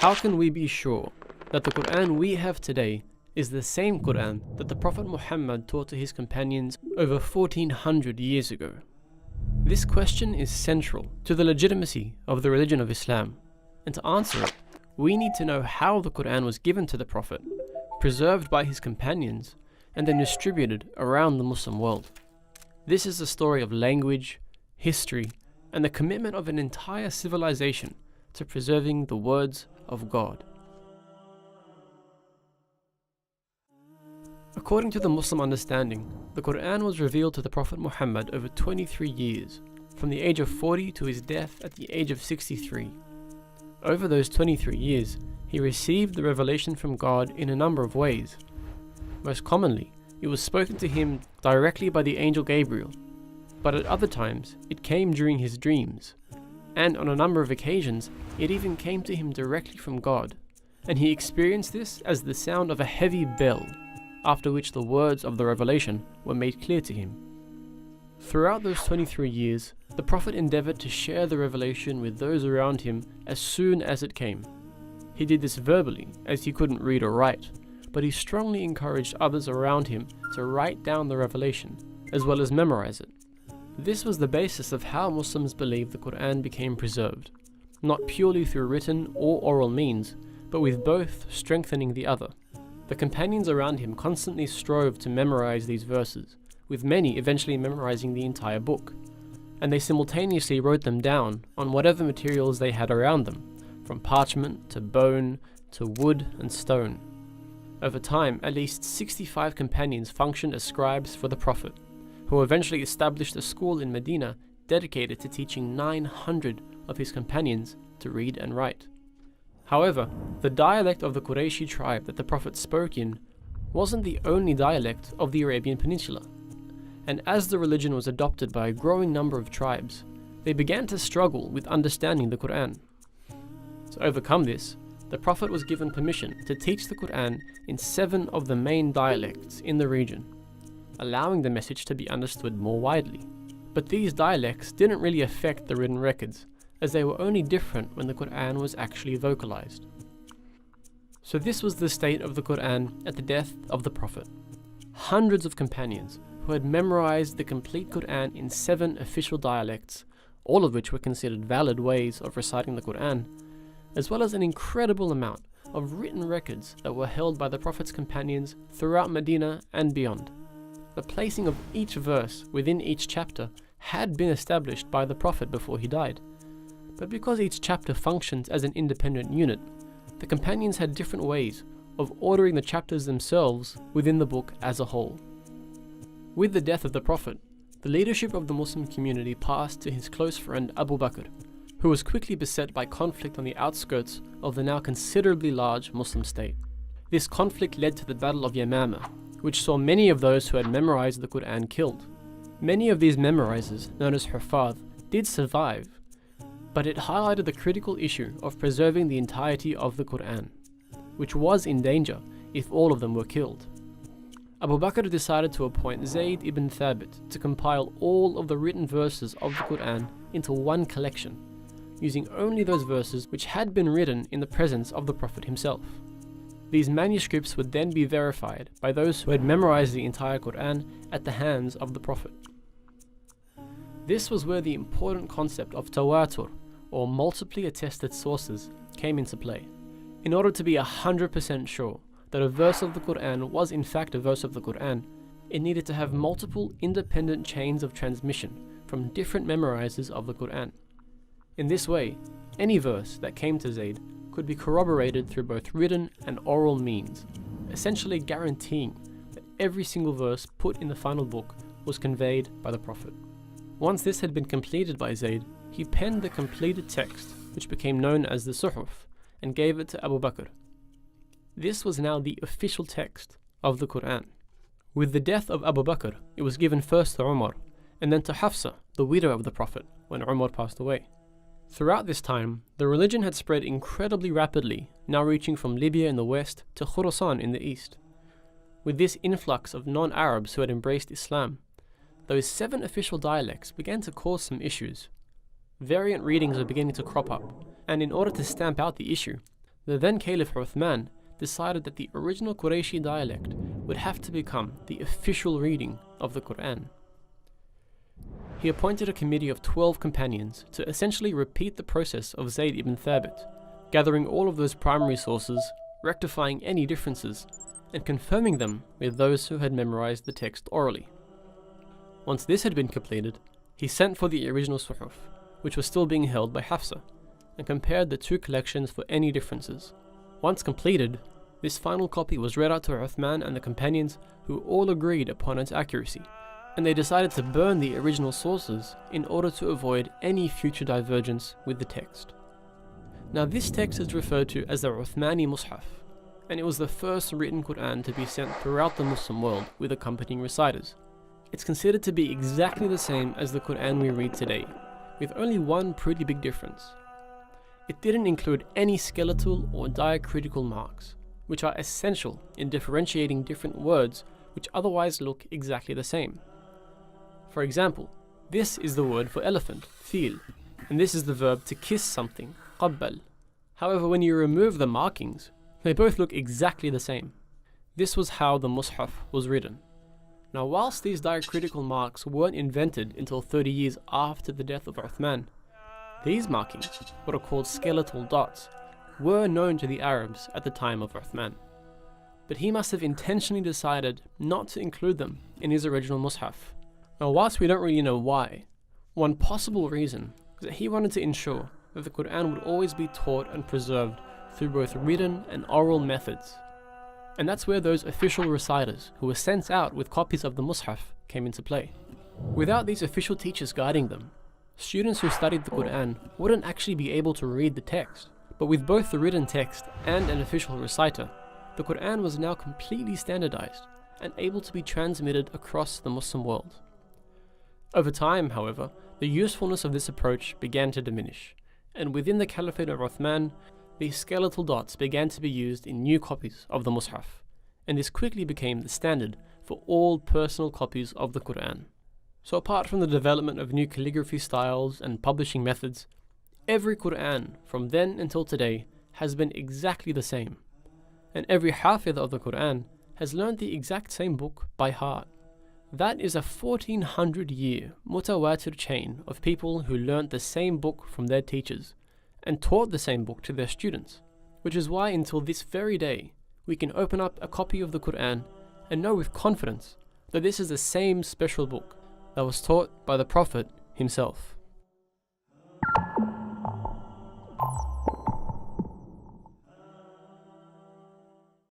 How can we be sure that the Qur'an we have today is the same Qur'an that the Prophet Muhammad taught to his companions over 1400 years ago? This question is central to the legitimacy of the religion of Islam, and to answer it, we need to know how the Qur'an was given to the Prophet, preserved by his companions, and then distributed around the Muslim world. This is a story of language, history, and the commitment of an entire civilization to preserving the words of God. According to the Muslim understanding, the Qur'an was revealed to the Prophet Muhammad over 23 years, from the age of 40 to his death at the age of 63. Over those 23 years, he received the revelation from God in a number of ways. Most commonly, it was spoken to him directly by the angel Gabriel, but at other times, it came during his dreams, and on a number of occasions, it even came to him directly from God, and he experienced this as the sound of a heavy bell, after which the words of the revelation were made clear to him. Throughout those 23 years, the Prophet endeavored to share the revelation with those around him as soon as it came. He did this verbally, as he couldn't read or write, but he strongly encouraged others around him to write down the revelation, as well as memorize it. This was the basis of how Muslims believe the Qur'an became preserved, not purely through written or oral means, but with both strengthening the other. The companions around him constantly strove to memorize these verses, with many eventually memorizing the entire book, and they simultaneously wrote them down on whatever materials they had around them, from parchment to bone to wood and stone. Over time, at least 65 companions functioned as scribes for the Prophet, who eventually established a school in Medina dedicated to teaching 900 of his companions to read and write. However, the dialect of the Qurayshi tribe that the Prophet spoke in wasn't the only dialect of the Arabian Peninsula, and as the religion was adopted by a growing number of tribes, they began to struggle with understanding the Qur'an. To overcome this, the Prophet was given permission to teach the Qur'an in 7 of the main dialects in the region, allowing the message to be understood more widely. But these dialects didn't really affect the written records, as they were only different when the Qur'an was actually vocalized. So this was the state of the Qur'an at the death of the Prophet. Hundreds of companions who had memorized the complete Qur'an in 7 official dialects, all of which were considered valid ways of reciting the Qur'an, as well as an incredible amount of written records that were held by the Prophet's companions throughout Medina and beyond. The placing of each verse within each chapter had been established by the Prophet before he died. But because each chapter functions as an independent unit, the companions had different ways of ordering the chapters themselves within the book as a whole. With the death of the Prophet, the leadership of the Muslim community passed to his close friend Abu Bakr, who was quickly beset by conflict on the outskirts of the now considerably large Muslim state. This conflict led to the Battle of Yamama, which saw many of those who had memorized the Qur'an killed. Many of these memorizers, known as Hufadh, did survive, but it highlighted the critical issue of preserving the entirety of the Qur'an, which was in danger if all of them were killed. Abu Bakr decided to appoint Zayd ibn Thabit to compile all of the written verses of the Qur'an into one collection, using only those verses which had been written in the presence of the Prophet himself. These manuscripts would then be verified by those who had memorized the entire Qur'an at the hands of the Prophet. This was where the important concept of tawatur, or multiply attested sources, came into play. In order to be 100% sure that a verse of the Qur'an was in fact a verse of the Qur'an, it needed to have multiple independent chains of transmission from different memorizers of the Qur'an. In this way, any verse that came to Zayd could be corroborated through both written and oral means, essentially guaranteeing that every single verse put in the final book was conveyed by the Prophet. Once this had been completed by Zayd, he penned the completed text, which became known as the Suhuf, and gave it to Abu Bakr. This was now the official text of the Qur'an. With the death of Abu Bakr, it was given first to Umar, and then to Hafsa, the widow of the Prophet, when Umar passed away. Throughout this time, the religion had spread incredibly rapidly, now reaching from Libya in the west to Khurasan in the east. With this influx of non-Arabs who had embraced Islam, those 7 official dialects began to cause some issues. Variant readings were beginning to crop up, and in order to stamp out the issue, The then Caliph Uthman decided that the original Qurayshi dialect would have to become the official reading of the Qur'an. He appointed a committee of 12 companions to essentially repeat the process of Zayd ibn Thabit, gathering all of those primary sources, rectifying any differences, and confirming them with those who had memorized the text orally. Once this had been completed, he sent for the original Suhuf, which was still being held by Hafsa, and compared the two collections for any differences. Once completed, this final copy was read out to Uthman and the companions, who all agreed upon its accuracy, and they decided to burn the original sources in order to avoid any future divergence with the text. Now this text is referred to as the Uthmani Mus'haf, and it was the first written Qur'an to be sent throughout the Muslim world with accompanying reciters. It's considered to be exactly the same as the Qur'an we read today, with only one pretty big difference. It didn't include any skeletal or diacritical marks, which are essential in differentiating different words which otherwise look exactly the same. For example, this is the word for elephant, fil, and this is the verb to kiss something, qabbal. However, when you remove the markings, they both look exactly the same. This was how the Mus'haf was written. Now, whilst these diacritical marks weren't invented until 30 years after the death of Uthman, these markings, what are called skeletal dots, were known to the Arabs at the time of Uthman. But he must have intentionally decided not to include them in his original Mus'haf. Now, whilst we don't really know why, one possible reason is that he wanted to ensure that the Qur'an would always be taught and preserved through both written and oral methods. And that's where those official reciters who were sent out with copies of the Mus'haf came into play. Without these official teachers guiding them, students who studied the Qur'an wouldn't actually be able to read the text. But with both the written text and an official reciter, the Qur'an was now completely standardized and able to be transmitted across the Muslim world. Over time, however, the usefulness of this approach began to diminish, and within the Caliphate of Uthman, these skeletal dots began to be used in new copies of the Mus'haf, and this quickly became the standard for all personal copies of the Qur'an. So apart from the development of new calligraphy styles and publishing methods, every Qur'an from then until today has been exactly the same, and every Hafidh of the Qur'an has learned the exact same book by heart. That is a 1400-year mutawatir chain of people who learnt the same book from their teachers and taught the same book to their students, which is why until this very day we can open up a copy of the Qur'an and know with confidence that this is the same special book that was taught by the Prophet himself.